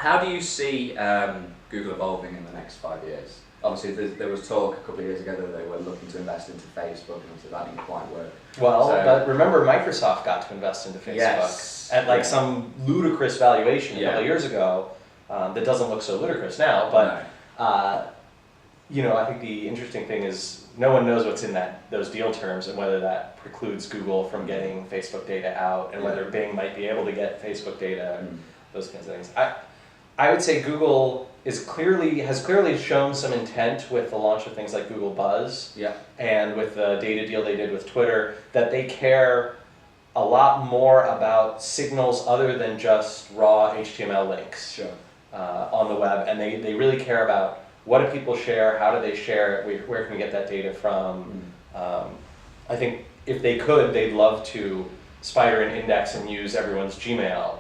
How do you see Google evolving in the next 5 years? Obviously, there was talk a couple of years ago that they were looking to invest into Facebook, and obviously that didn't quite work. Well, but remember, Microsoft got to invest into Facebook at like some ludicrous valuation a couple of years ago. That doesn't look so ludicrous now, but you know, I think the interesting thing is no one knows what's in those deal terms and whether that precludes Google from getting Facebook data out, and whether Bing might be able to get Facebook data, and those kinds of things. I would say Google has clearly shown some intent with the launch of things like Google Buzz, and with the data deal they did with Twitter, that they care a lot more about signals other than just raw HTML links on the web, and they really care about what do people share, how do they share it, where can we get that data from. I think if they could, they'd love to spider and index and use everyone's Gmail,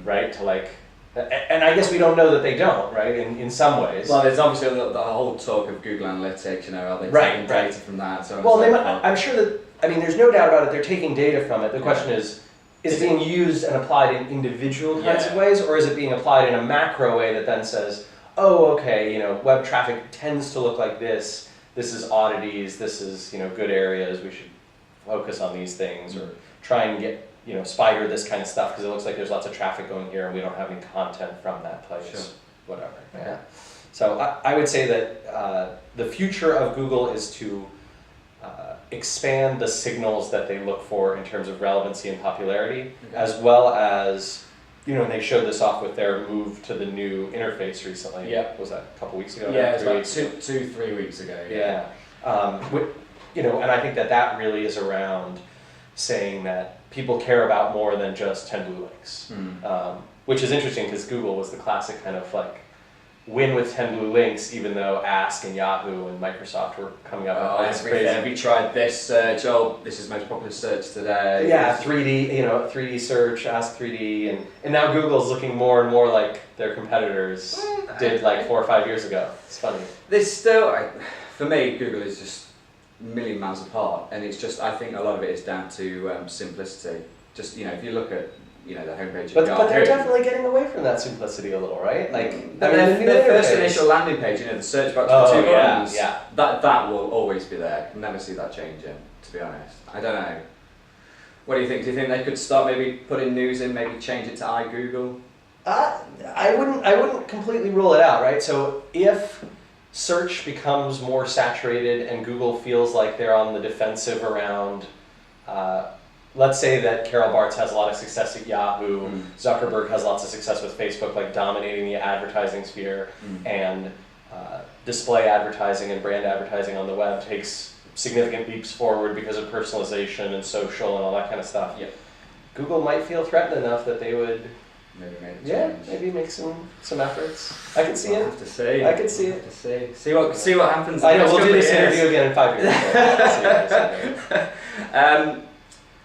right, to like. And I guess we don't know that they don't, right? In some ways. Well, there's obviously the whole talk of Google Analytics. You know, are they taking data from that? So I'm sure that. I mean, there's no doubt about it. They're taking data from it. The question is it being used and applied in individual kinds of ways, or is it being applied in a macro way that then says, oh, okay, you know, web traffic tends to look like this. This is oddities. This is, you know, good areas. We should focus on these things, or try and get, you know, spider this kind of stuff because it looks like there's lots of traffic going here and we don't have any content from that place. Whatever. So I would say that the future of Google is to expand the signals that they look for in terms of relevancy and popularity, as well as, you know, and they showed this off with their move to the new interface recently. Was that a couple weeks ago? Yeah, it was about 3 weeks ago. You know, and I think that really is around saying that people care about more than just 10 blue links, which is interesting because Google was the classic kind of like win with 10 blue links, even though Ask and Yahoo and Microsoft were coming up with crazy. Have you tried this search? Oh, this is the most popular search today. 3D, you know, 3D search, Ask 3D, and now Google's looking more and more like their competitors did like 4 or 5 years ago. It's funny. There's still, for me, Google is just a million miles apart, and it's just, I think a lot of it is down to simplicity. Just, you know, if you look at, you know, the homepage. But they're definitely getting away from that simplicity a little, right? Like, their first initial landing page, you know, the search box for 2 buttons, that will always be there. I'll never see that changing, to be honest. I don't know. What do you think? Do you think they could start maybe putting news in, maybe change it to iGoogle? I wouldn't completely rule it out, right? So if search becomes more saturated and Google feels like they're on the defensive around, let's say that Carol Bartz has a lot of success at Yahoo, Zuckerberg has lots of success with Facebook, like dominating the advertising sphere, and display advertising and brand advertising on the web takes significant leaps forward because of personalization and social and all that kind of stuff. Google might feel threatened enough that they would maybe make some efforts. I can see it. Have to see. I can see it. See what happens. I know, we'll do this interview again in 5 years.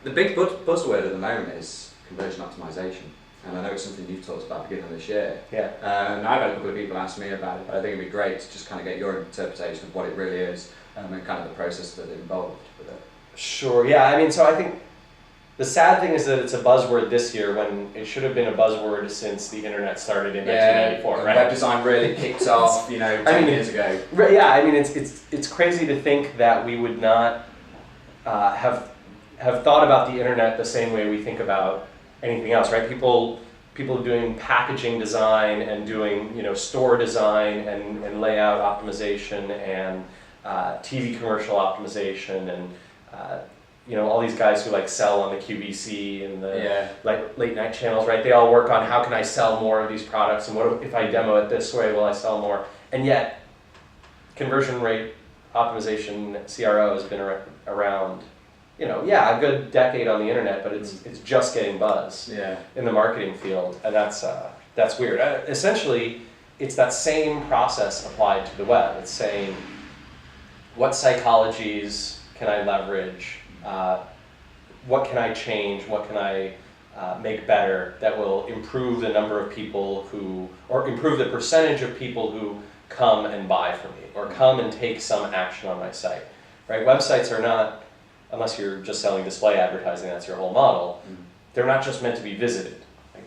The big buzzword at the moment is conversion optimization, and I know it's something you've talked about beginning of this year. And I've had a couple of people ask me about it, but I think it'd be great to just kind of get your interpretation of what it really is, and kind of the process that involved with it. Sure, yeah, I mean, so I think the sad thing is that it's a buzzword this year when it should have been a buzzword since the internet started in 1994, right? Web design really kicked off, you know, 10 years ago. Yeah, I mean, it's crazy to think that we would not have thought about the internet the same way we think about anything else, right? People doing packaging design and doing, you know, store design and layout optimization and TV commercial optimization and you know, all these guys who like sell on the QVC and the like late night channels, right? They all work on how can I sell more of these products, and what if I demo it this way, will I sell more? And yet, conversion rate optimization, CRO, has been around, you know, a good decade on the internet, but it's just getting buzz in the marketing field, and that's weird. Essentially, it's that same process applied to the web. It's saying, what psychologies can I leverage? What can I change? What can I make better that will improve the number of people or improve the percentage of people who come and buy from me, or come and take some action on my site, right? Websites are not, unless you're just selling display advertising, that's your whole model, they're not just meant to be visited. Like,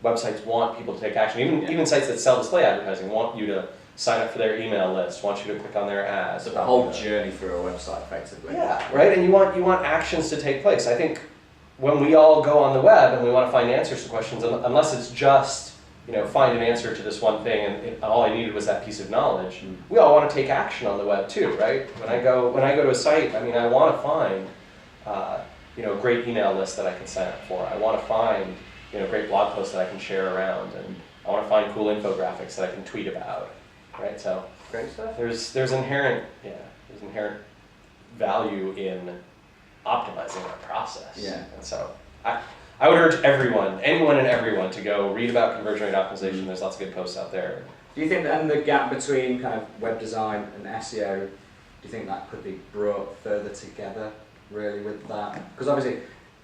websites want people to take action. Even sites that sell display advertising want you to sign up for their email list, want you to click on their ads. So the whole journey through a website, effectively. Yeah, right. And you want actions to take place. I think when we all go on the web and we want to find answers to questions, unless it's just find an answer to this one thing and all I needed was that piece of knowledge, we all want to take action on the web too, right? When I go to a site, I want to find a great email list that I can sign up for. I want to find great blog posts that I can share around, and I want to find cool infographics that I can tweet about, right? So great stuff. There's inherent value in optimizing our process. Yeah. And so I would urge anyone and everyone to go read about conversion rate optimization. There's lots of good posts out there. Do you think that the gap between kind of web design and SEO, do you think that could be brought further together really with that? Because obviously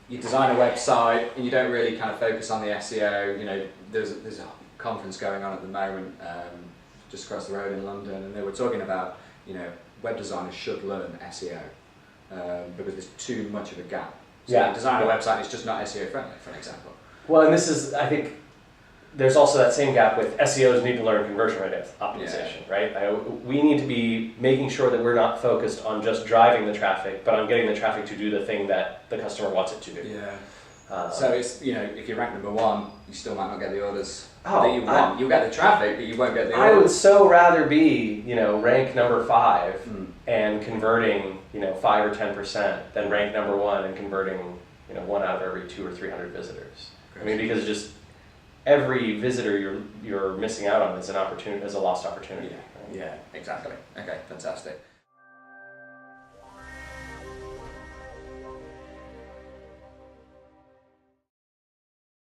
you design a website and you don't really kind of focus on the SEO. There's a conference going on at the moment just across the road in London, and they were talking about web designers should learn SEO because there's too much of a gap. So you design a website, it's just not SEO friendly, for an example. Well, and this is, I think, there's also that same gap with SEOs need to learn conversion rate optimization, right? We need to be making sure that we're not focused on just driving the traffic, but on getting the traffic to do the thing that the customer wants it to do. Yeah. So it's, if you rank number 1, you still might not get the orders that you want. You'll get the traffic, but you won't get the orders. I would so rather be, rank number 5 and converting, 5 or 10% than rank number 1 and converting, 1 out of every 200 or 300 visitors. Great. Because just every visitor you're missing out on is a lost opportunity. Yeah, exactly. Okay, fantastic.